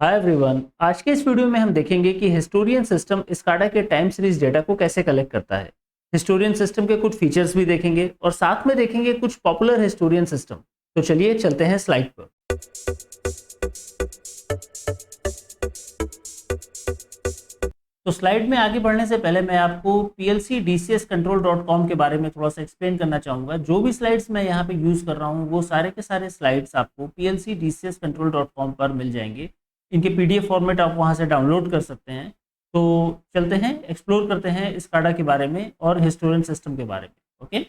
Hi everyone, आज के इस वीडियो में हम देखेंगे कि हिस्टोरियन सिस्टम स्काडा के टाइम सीरीज डेटा को कैसे कलेक्ट करता है। हिस्टोरियन सिस्टम के कुछ फीचर्स भी देखेंगे और साथ में देखेंगे कुछ पॉपुलर हिस्टोरियन सिस्टम। तो चलिए चलते हैं स्लाइड पर। तो स्लाइड में आगे बढ़ने से पहले मैं आपको plcdcscontrol.com के बारे में थोड़ा सा एक्सप्लेन करना चाहूँगा। जो भी स्लाइड्स मैं यहाँ पे यूज़ कर रहा हूँ वो सारे के सारे स्लाइड्स आपको plcdcscontrol.com पर मिल जाएंगे। इनके पीडीएफ फॉर्मेट आप वहाँ से डाउनलोड कर सकते हैं। तो चलते हैं, एक्सप्लोर करते हैं स्काडा के बारे में और हिस्टोरियन सिस्टम के बारे में। ओके,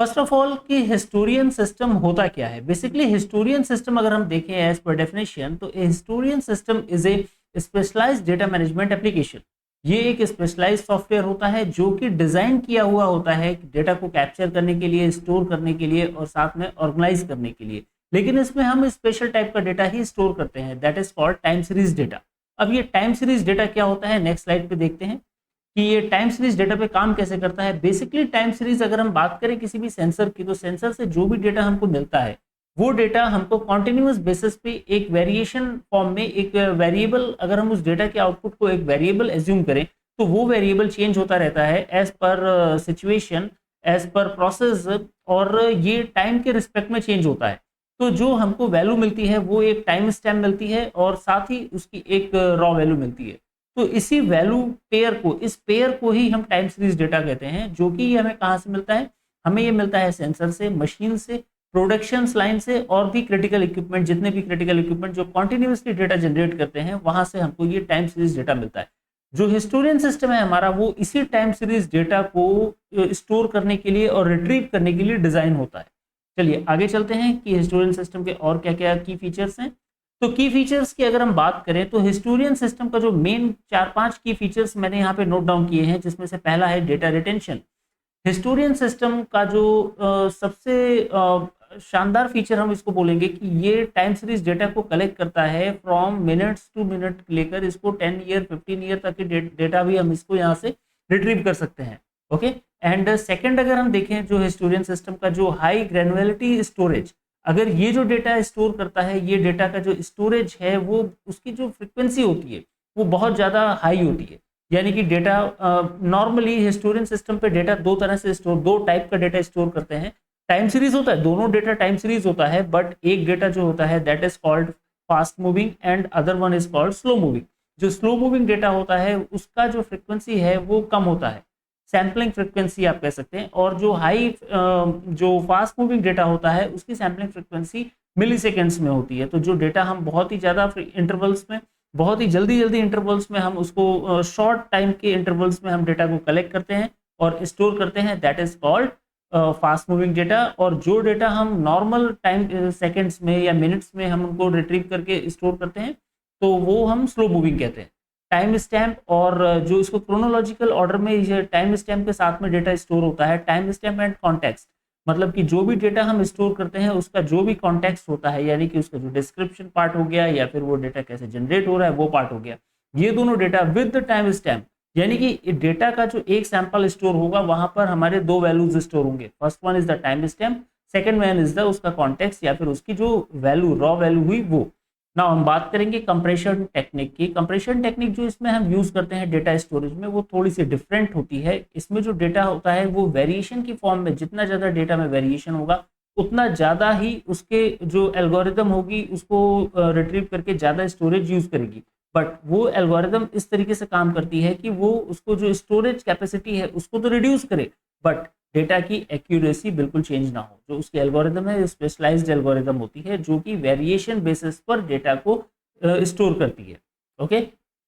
फर्स्ट ऑफ ऑल कि हिस्टोरियन सिस्टम होता क्या है। बेसिकली हिस्टोरियन सिस्टम अगर हम देखें एज पर डेफिनेशन, तो historian system is a specialized data management application. ये एक स्पेशलाइज्ड सॉफ्टवेयर होता है जो कि डिजाइन किया हुआ होता है डेटा को कैप्चर करने के लिए, स्टोर करने के लिए और साथ में ऑर्गेनाइज करने के लिए। लेकिन इसमें हम स्पेशल टाइप का डेटा ही स्टोर करते हैं, that is called time series data. अब ये टाइम सीरीज डेटा क्या होता है, नेक्स्ट स्लाइड पे देखते हैं कि ये टाइम सीरीज डेटा पे काम कैसे करता है। बेसिकली टाइम सीरीज अगर हम बात करें किसी भी सेंसर की, तो सेंसर से जो भी डेटा हमको मिलता है वो डेटा हमको कॉन्टिन्यूस बेसिस पे एक वेरिएशन फॉर्म में, एक वेरिएबल, अगर हम उस डेटा के आउटपुट को एक वेरिएबल एज्यूम करें तो वो वेरिएबल चेंज होता रहता है as per situation, as per process, और ये टाइम के रिस्पेक्ट में चेंज होता है। तो जो हमको वैल्यू मिलती है वो एक टाइम स्टैम्प मिलती है और साथ ही उसकी एक रॉ वैल्यू मिलती है। तो इसी वैल्यू पेयर को, इस पेयर को ही हम टाइम सीरीज डेटा कहते हैं, जो कि हमें कहाँ से मिलता है, हमें ये मिलता है सेंसर से, मशीन से, प्रोडक्शन लाइन से और भी क्रिटिकल इक्विपमेंट, जितने भी क्रिटिकल इक्विपमेंट जो कॉन्टिन्यूसली डेटा जनरेट करते हैं वहां से हमको ये टाइम सीरीज डेटा मिलता है। जो हिस्टोरियन सिस्टम है हमारा, वो इसी टाइम सीरीज डेटा को स्टोर करने के लिए और रिट्रीव करने के लिए डिजाइन होता है। चलिए आगे चलते हैं कि हिस्टोरियन सिस्टम के और क्या क्या की फीचर्स हैं। तो की फीचर्स की अगर हम बात करें तो हिस्टोरियन सिस्टम का जो मेन 4-5 की फीचर्स मैंने यहाँ पे नोट डाउन किए हैं, जिसमें से पहला है डेटा रिटेंशन। हिस्टोरियन सिस्टम का जो सबसे शानदार फीचर हम इसको बोलेंगे कि ये टाइम सीरीज डेटा को कलेक्ट करता है फ्रॉम मिनट्स टू मिनट लेकर इसको 10 ईयर 15 ईयर तक की डेटा भी हम इसको यहाँ से रिट्रीव कर सकते हैं। ओके, एंड सेकंड अगर हम देखें जो हिस्टोरियन सिस्टम का जो हाई ग्रेनुअलिटी स्टोरेज, अगर ये जो डेटा स्टोर करता है, ये डेटा का जो स्टोरेज है वो, उसकी जो फ्रिक्वेंसी होती है वो बहुत ज़्यादा हाई होती है। यानी कि डेटा नॉर्मली हिस्टोरियन सिस्टम पे डेटा दो तरह से स्टोर, दो टाइप का डेटा स्टोर करते हैं। टाइम सीरीज होता है, दोनों डेटा टाइम सीरीज होता है, बट एक डेटा जो होता है that is called fast moving and other one is called slow moving. जो स्लो मूविंग डेटा होता है उसका जो फ्रिक्वेंसी है वो कम होता है, सैम्पलिंग फ्रिक्वेंसी आप कह सकते हैं, और जो जो फास्ट मूविंग डेटा होता है उसकी सैम्पलिंग फ्रिक्वेंसी मिली सेकेंड्स में होती है। तो जो डेटा हम बहुत ही ज़्यादा इंटरवल्स में, बहुत ही जल्दी जल्दी इंटरवल्स में हम उसको शॉर्ट टाइम के इंटरवल्स में हम डेटा को कलेक्ट करते हैं और स्टोर करते हैं, that is called fast moving data. और जो डेटा हम नॉर्मल टाइम सेकेंड्स में या मिनट्स में हम उनको रिट्रीव करके स्टोर करते हैं तो वो हम स्लो मूविंग कहते हैं। टाइम स्टैम्प, और जो इसको क्रोनोलॉजिकल ऑर्डर में ये टाइम स्टैम्प के साथ में डेटा स्टोर होता है। टाइम स्टैम्प एंड कॉन्टेक्स्ट, मतलब कि जो भी डेटा हम स्टोर करते हैं उसका जो भी कॉन्टेक्स्ट होता है, यानी कि उसका जो डिस्क्रिप्शन पार्ट हो गया या फिर वो डेटा कैसे जनरेट हो रहा है वो पार्ट हो गया, ये दोनों डेटा विद टाइम स्टैम्प, यानी कि डेटा का जो एक सैंपल स्टोर होगा वहां पर हमारे दो वैल्यूज स्टोर होंगे। First one is the time stamp, second one is the उसका कॉन्टेक्स्ट या फिर उसकी जो वैल्यू, रॉ वैल्यू हुई वो। ना हम बात करेंगे कंप्रेशन टेक्निक की। कंप्रेशन टेक्निक जो इसमें हम यूज करते हैं डेटा स्टोरेज में, वो थोड़ी सी डिफरेंट होती है। इसमें जो डेटा होता है वो वेरिएशन की फॉर्म में, जितना ज़्यादा डेटा में वेरिएशन होगा उतना ज़्यादा ही उसके जो एल्गोरिदम होगी उसको रिट्रीव करके ज़्यादा स्टोरेज यूज करेगी। बट वो एल्गोरिदम इस तरीके से काम करती है कि वो उसको जो स्टोरेज कैपेसिटी है उसको तो रिड्यूस करे, बट डेटा की एक्यूरेसी बिल्कुल चेंज ना हो। जो उसकी एल्गोरिदम है स्पेशलाइज्ड एल्गोरिदम होती है जो कि वेरिएशन बेसिस पर डेटा को स्टोर करती है। ओके,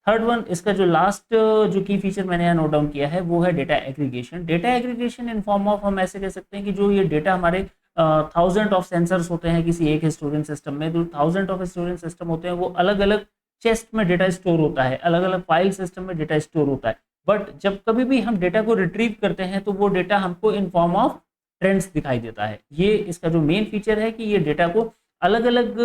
थर्ड वन, इसका जो लास्ट जो की फीचर मैंने यहाँ नोट डाउन किया है वो है data aggregation. Data aggregation in form of, हम ऐसे कह सकते हैं कि जो ये डेटा हमारे थाउजेंड ऑफ सेंसर्स होते हैं किसी एक हिस्टोरियन सिस्टम में, जो थाउजेंड ऑफ हिस्टोरियन सिस्टम होते हैं वो अलग अलग चेस्ट में डेटा स्टोर होता है, अलग अलग फाइल सिस्टम में डेटा स्टोर होता है। बट जब कभी भी हम डेटा को रिट्रीव करते हैं तो वो डेटा हमको इन फॉर्म ऑफ ट्रेंड्स दिखाई देता है। ये इसका जो मेन फीचर है कि ये डेटा को अलग अलग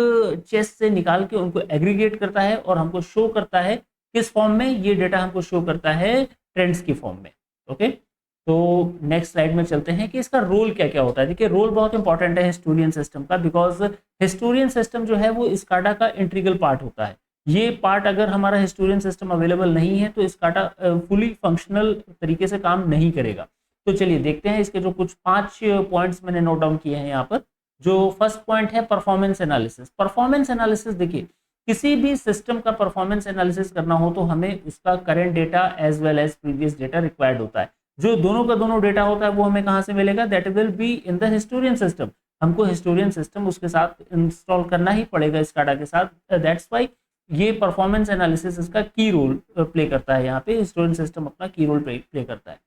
चेस्ट से निकाल के उनको एग्रीगेट करता है और हमको शो करता है किस फॉर्म में, ये डेटा हमको शो करता है ट्रेंड्स की फॉर्म में। ओके, तो नेक्स्ट स्लाइड में चलते हैं कि इसका रोल क्या क्या होता है। देखिए रोल बहुत इंपॉर्टेंट है हिस्टोरियन सिस्टम का, बिकॉज हिस्टोरियन सिस्टम जो है वो स्काडा का इंटीग्रल पार्ट होता है। ये पार्ट अगर हमारा हिस्टोरियन सिस्टम अवेलेबल नहीं है तो स्काडा फुली फंक्शनल तरीके से काम नहीं करेगा। तो चलिए देखते हैं इसके जो कुछ 5 पॉइंट्स मैंने नोट डाउन किए हैं यहाँ पर। जो फर्स्ट पॉइंट है परफॉर्मेंस एनालिसिस। परफॉर्मेंस एनालिसिस देखिए, किसी भी सिस्टम का परफॉर्मेंस एनालिसिस करना हो तो हमें उसका current data as well as previous data required होता है। जो दोनों का दोनों डेटा होता है वो हमें कहाँ से मिलेगा? That will be in the historian system. हमको हिस्टोरियन सिस्टम उसके साथ इंस्टॉल करना ही पड़ेगा स्काडा के साथ। दैट्स वाई ये परफॉर्मेंस एनालिसिस इसका की रोल प्ले करता है। यहाँ पे हिस्टोरियन सिस्टम अपना की रोल प्ले करता है।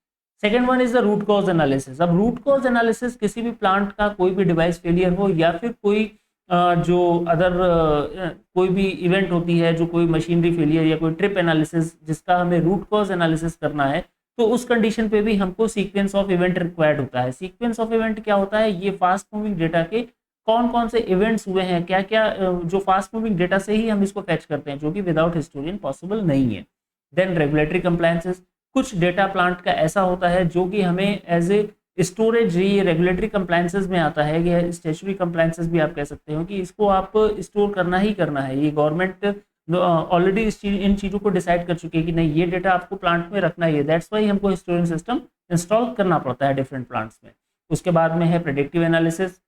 Second one is the root cause analysis. अब रूट कॉज एनालिसिस किसी भी प्लांट का कोई भी डिवाइस फेलियर हो या फिर कोई जो अदर कोई भी इवेंट होती है, जो कोई मशीनरी फेलियर या कोई ट्रिप एनालिसिस जिसका हमें रूट कॉज एनालिसिस करना है, तो उस कंडीशन पे भी हमको सीक्वेंस ऑफ इवेंट रिक्वायर्ड होता है। सीक्वेंस ऑफ इवेंट क्या होता है? ये फास्ट मूविंग डेटा के कौन कौन से इवेंट्स हुए हैं, क्या क्या जो फास्ट मूविंग डेटा से ही हम इसको फैच करते हैं, जो कि विदाउट हिस्टोरियन पॉसिबल नहीं है। Then regulatory compliances. कुछ डेटा प्लांट का ऐसा होता है जो कि हमें एज ए स्टोरेज, ये रेगुलेटरी कंप्लायंसेस में आता है, या स्टेचुरी कंप्लायंसेस भी आप कह सकते हो, कि इसको आप स्टोर करना ही करना है। ये गवर्नमेंट ऑलरेडी इन चीज़ों को डिसाइड कर चुकी है कि नहीं, ये डेटा आपको प्लांट में रखना ही है। दैट्स वाई हमको हिस्टोरियन सिस्टम इंस्टॉल करना पड़ता है डिफरेंट प्लांट्स में। उसके बाद में है प्रेडिक्टिव एनालिसिस।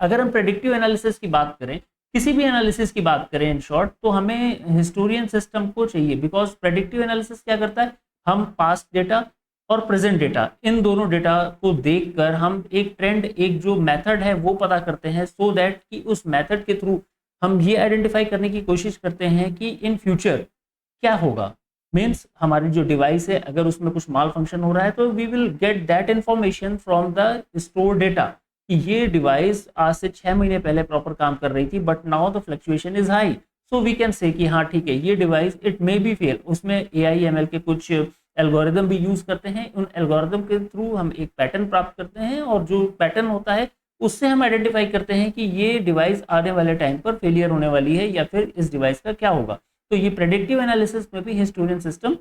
अगर हम प्रेडिक्टिव एनालिसिस की बात करें, किसी भी एनालिसिस की बात करें इन शॉर्ट, तो हमें हिस्टोरियन सिस्टम को चाहिए। बिकॉज प्रेडिक्टिव एनालिसिस क्या करता है? हम पास्ट डेटा और प्रेजेंट डेटा, इन दोनों डेटा को देखकर हम एक ट्रेंड, एक जो मेथड है वो पता करते हैं, सो दैट कि उस मेथड के थ्रू हम ये आइडेंटिफाई करने की कोशिश करते हैं कि इन फ्यूचर क्या होगा। मीन्स हमारी जो डिवाइस है, अगर उसमें कुछ माल फंक्शन हो रहा है तो we will get that information from the store data कि ये डिवाइस आज से 6 महीने पहले प्रॉपर काम कर रही थी, but now the fluctuation is high, so we can say कि हाँ ठीक है, ये device it may be fail. उसमें AI/ML के कुछ एल्गोरिदम भी यूज करते हैं। उन एल्गोरिदम के थ्रू हम एक पैटर्न प्राप्त करते हैं, और जो पैटर्न होता है उससे हम आइडेंटिफाई करते हैं कि ये डिवाइस आने वाले टाइम पर फेलियर होने वाली है, या फिर इस डिवाइस का क्या होगा। तो ये प्रेडिक्टिव एनालिसिस में भी हिस्टोरियन सिस्टम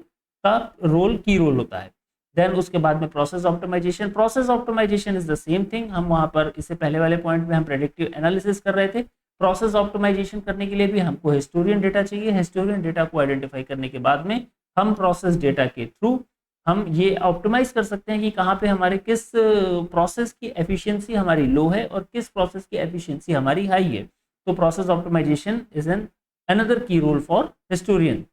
का की रोल होता है। देन उसके बाद में process optimization. Process optimization is the same thing. हम वहां पर इससे पहले वाले पॉइंट में हम प्रेडिक्टिव एनालिसिस कर रहे थे। प्रोसेस ऑप्टिमाइजेशन करने के लिए भी हमको हिस्टोरियन डेटा चाहिए। हिस्टोरियन डेटा को आइडेंटिफाई करने के बाद में हम प्रोसेस डेटा के थ्रू हम ये ऑप्टिमाइज कर सकते हैं कि कहाँ पे हमारे किस प्रोसेस की एफिशिएंसी हमारी लो है और किस प्रोसेस की एफिशिएंसी हमारी हाई है। तो process optimization is an another key role for historian.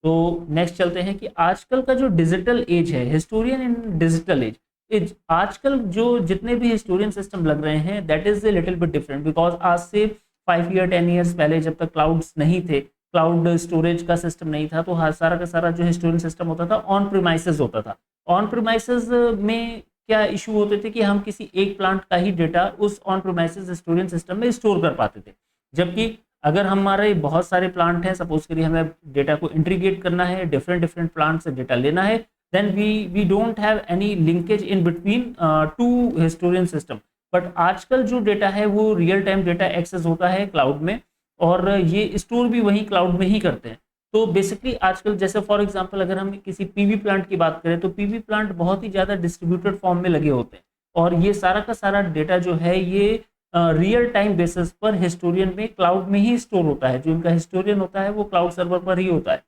तो नेक्स्ट चलते हैं कि आजकल का जो डिजिटल एज है, हिस्टोरियन इन डिजिटल एज, आजकल जो जितने भी हिस्टोरियन सिस्टम लग रहे हैं, that is a little bit different. Because आज से 5 ईयर 10 ईयर्स पहले जब तक क्लाउड्स नहीं थे, क्लाउड स्टोरेज का सिस्टम नहीं था, तो हर सारा का सारा जो हिस्टोरियन सिस्टम होता था ऑन प्रीमाइसेस होता था। ऑन प्रीमाइसेस में क्या इशू होते थे कि हम किसी एक प्लांट का ही डेटा उस ऑन प्रीमाइसेस हिस्टोरियन सिस्टम में स्टोर कर पाते थे। जबकि अगर हमारे बहुत सारे प्लांट हैं, सपोज करिए हमें डेटा को इंटीग्रेट करना है, डिफरेंट डिफरेंट प्लांट से डेटा लेना है, then we don't have any linkage in between two historian system. But आजकल जो डेटा है वो रियल टाइम डेटा एक्सेस होता है क्लाउड में, और ये स्टोर भी वहीं क्लाउड में ही करते हैं। तो बेसिकली आजकल जैसे फॉर एग्जांपल अगर हम किसी पीवी प्लांट की बात करें, तो पीवी प्लांट बहुत ही ज़्यादा डिस्ट्रीब्यूटेड फॉर्म में लगे होते हैं, और ये सारा का सारा डेटा जो है ये रियल टाइम बेसिस पर हिस्टोरियन में क्लाउड में ही स्टोर होता है। जो इनका हिस्टोरियन होता है वो क्लाउड सर्वर पर ही होता है।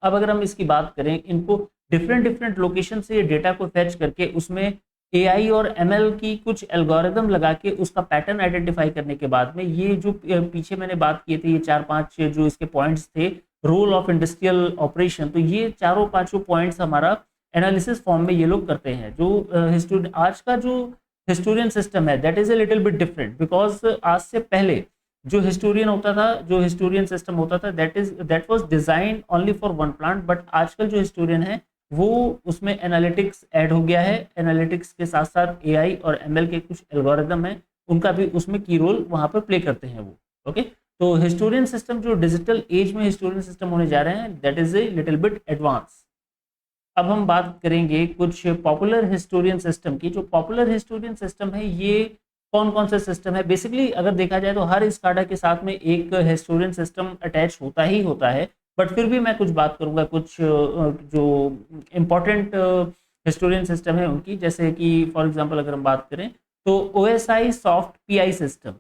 अब अगर हम इसकी बात करें, इनको डिफरेंट डिफरेंट लोकेशन से डेटा को फैच करके उसमें AI और ML की कुछ एल्गोरिदम लगा के उसका पैटर्न आइडेंटिफाई करने के बाद में, ये जो पीछे मैंने बात की थी, ये 4-5 जो इसके पॉइंट्स थे, रोल ऑफ इंडस्ट्रियल ऑपरेशन, तो ये चारों पांचों पॉइंट्स हमारा एनालिसिस फॉर्म में ये लोग करते हैं। जो आज का जो हिस्टोरियन सिस्टम है that is a little bit different. Because आज से पहले जो हिस्टोरियन होता था, जो हिस्टोरियन सिस्टम होता था, that was design only for one plant. But आजकल जो हिस्टोरियन है वो उसमें एनालिटिक्स ऐड हो गया है। एनालिटिक्स के साथ साथ AI और ML के कुछ एल्गोरिदम है, उनका भी उसमें की रोल वहां पर प्ले करते हैं वो। ओके, तो हिस्टोरियन सिस्टम जो डिजिटल एज में हिस्टोरियन सिस्टम होने जा रहे हैं, that is a little bit advance. अब हम बात करेंगे कुछ पॉपुलर हिस्टोरियन सिस्टम की। जो पॉपुलर हिस्टोरियन सिस्टम है, ये कौन कौन से सिस्टम है? बेसिकली अगर देखा जाए तो हर स्काडा के साथ में एक हिस्टोरियन सिस्टम अटैच होता ही होता है, बट फिर भी मैं कुछ बात करूंगा कुछ जो इम्पोर्टेंट हिस्टोरियन सिस्टम है उनकी। जैसे कि फॉर एग्जांपल अगर हम बात करें तो OSI soft PI system,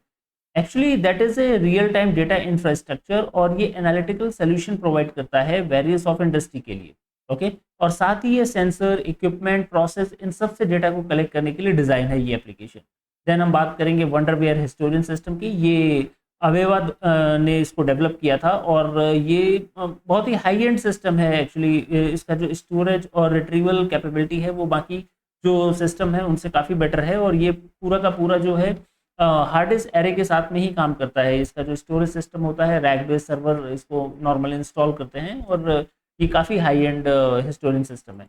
actually that is a real time data infrastructure, और ये एनालिटिकल सोल्यूशन प्रोवाइड करता है वेरियस ऑफ इंडस्ट्री के लिए। ओके और साथ ही ये सेंसर, इक्विपमेंट, प्रोसेस, इन सब से डेटा को कलेक्ट करने के लिए डिजाइन है ये एप्लीकेशन। देन हम बात करेंगे वंडरवेयर हिस्टोरियन सिस्टम की। ये अवेवा ने इसको डेवलप किया था, और ये बहुत ही हाई एंड सिस्टम है एक्चुअली। इसका जो स्टोरेज और रिट्रीवल कैपेबिलिटी है वो बाकी जो सिस्टम है उनसे काफ़ी बेटर है, और ये पूरा का पूरा जो है हार्ड डिस्क एरे के साथ में ही काम करता है। इसका जो स्टोरेज सिस्टम होता है, रैक बेस्ड सर्वर इसको नॉर्मली इंस्टॉल करते हैं, और ये काफ़ी हाई एंड हिस्टोरियन सिस्टम है।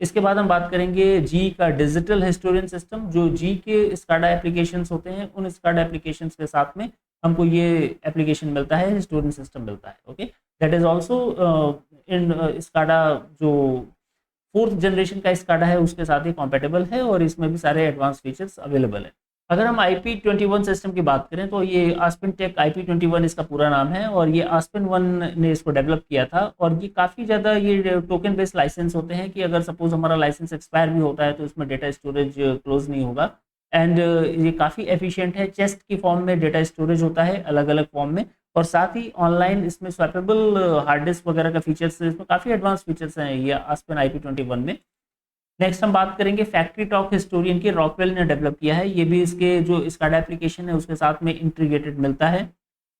इसके बाद हम बात करेंगे जी का डिजिटल हिस्टोरियन सिस्टम। जो जी के स्काडा एप्लीकेशंस होते हैं, उन स्काडा एप्लीकेशंस के साथ में हमको ये एप्लीकेशन मिलता है, हिस्टोरियन सिस्टम मिलता है। Okay that is also in SCADA जो 4th जनरेशन का स्काडा है उसके साथ ही कॉम्पेटेबल है, और इसमें भी सारे एडवांस फीचर्स अवेलेबल है। अगर हम IP21 सिस्टम की बात करें तो ये आस्पिन टेक IP21 इसका पूरा नाम है, और ये आस्पिन 1 ने इसको डेवलप किया था। और ये काफ़ी ज़्यादा ये टोकन बेस्ड लाइसेंस होते हैं कि अगर सपोज हमारा लाइसेंस एक्सपायर भी होता है तो इसमें डेटा स्टोरेज क्लोज नहीं होगा। एंड ये काफ़ी एफिशिएंट है। चेस्ट की फॉर्म में डेटा स्टोरेज होता है अलग अलग फॉर्म में, और साथ ही ऑनलाइन इसमें स्वैपेबल हार्ड डिस्क वगैरह का फीचर्स, इसमें काफ़ी एडवांस फीचर्स हैं ये आस्पिन IP21 में। नेक्स्ट हम बात करेंगे फैक्ट्री टॉक हिस्टोरियन की। रॉकवेल ने डेवलप किया है, ये भी इसके जो स्काडा एप्लीकेशन है उसके साथ में इंटीग्रेटेड मिलता है।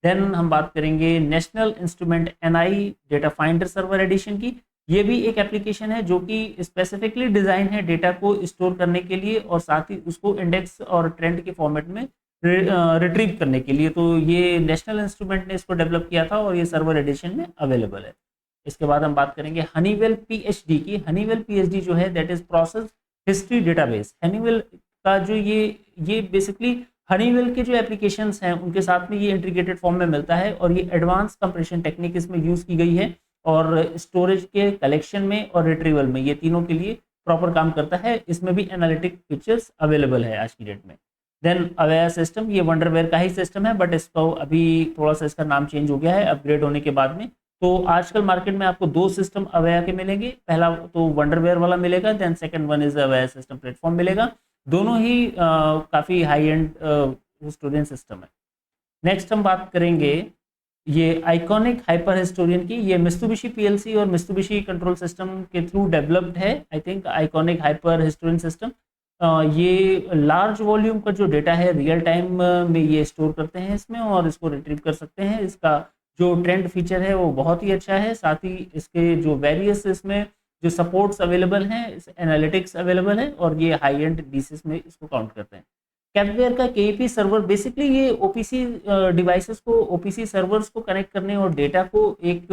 देन हम बात करेंगे national instrument NI data finder server edition की। ये भी एक एप्लीकेशन है जो कि स्पेसिफिकली डिज़ाइन है डेटा को स्टोर करने के लिए, और साथ ही उसको इंडेक्स और ट्रेंड के फॉर्मेट में रिट्रीव करने के लिए। तो ये नेशनल इंस्ट्रूमेंट ने इसको डेवलप किया था, और ये सर्वर एडिशन में अवेलेबल है। इसके बाद हम बात करेंगे हनीवेल PhD की। हनीवेल PhD जो है that is process history database. Honeywell का जो ये बेसिकली हनीवेल के जो एप्लीकेशंस हैं उनके साथ में ये इंटीग्रेटेड फॉर्म में मिलता है, और ये एडवांस कंप्रेशन टेक्निक इसमें यूज़ की गई है, और स्टोरेज के कलेक्शन में और रिट्रीवल में ये तीनों के लिए प्रॉपर काम करता है। इसमें भी एनालिटिक फीचर्स अवेलेबल है आज की डेट में। देन अवेयर सिस्टम, ये वंडरवेयर का ही सिस्टम है, बट इसको अभी थोड़ा सा इसका नाम चेंज हो गया है अपग्रेड होने के बाद में। तो आजकल मार्केट में आपको 2 सिस्टम अवेयर के मिलेंगे। पहला तो वंडरवेयर वाला मिलेगा, then second one is aware system platform मिलेगा। दोनों ही काफ़ी हाई एंड हिस्टोरियन सिस्टम है। नेक्स्ट हम बात करेंगे ये आइकॉनिक हाइपर हिस्टोरियन की। ये मित्सुबिशी PLC और मित्सुबिशी कंट्रोल सिस्टम के थ्रू डेवलप्ड है I think iconic hyper historian system. ये लार्ज वॉल्यूम का जो डेटा है रियल टाइम में ये स्टोर करते हैं इसमें, और इसको रिट्रीव कर सकते हैं। इसका जो ट्रेंड फीचर है वो बहुत ही अच्छा है। साथ ही इसके जो वेरियस इसमें जो सपोर्ट्स अवेलेबल हैं, एनालिटिक्स अवेलेबल है, और ये हाई एंड डीसीस में इसको काउंट करते हैं। कैपवेयर का KEP सर्वर बेसिकली ये OPC डिवाइसेस को, OPC सर्वर्स को कनेक्ट करने और डेटा को एक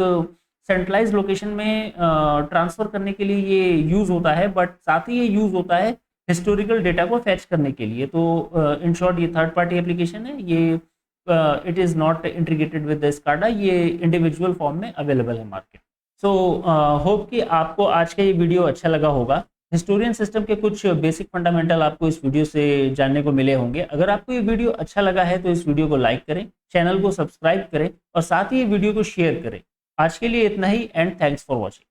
सेंट्रलाइज लोकेशन में ट्रांसफर करने के लिए ये यूज़ होता है, बट साथ ही ये यूज़ होता है हिस्टोरिकल डेटा को फैच करने के लिए। तो इन शॉर्ट ये थर्ड पार्टी एप्लीकेशन है। ये it is not integrated with the SCADA, ये इंडिविजुअल फॉर्म में अवेलेबल है मार्केट। सो होप कि आपको आज का ये वीडियो अच्छा लगा होगा। हिस्टोरियन सिस्टम के कुछ बेसिक फंडामेंटल आपको इस वीडियो से जानने को मिले होंगे। अगर आपको ये वीडियो अच्छा लगा है तो इस वीडियो को लाइक करें, चैनल को सब्सक्राइब करें, और साथ ही ये वीडियो को शेयर करें। आज के लिए इतना ही, एंड थैंक्स फॉर वॉचिंग।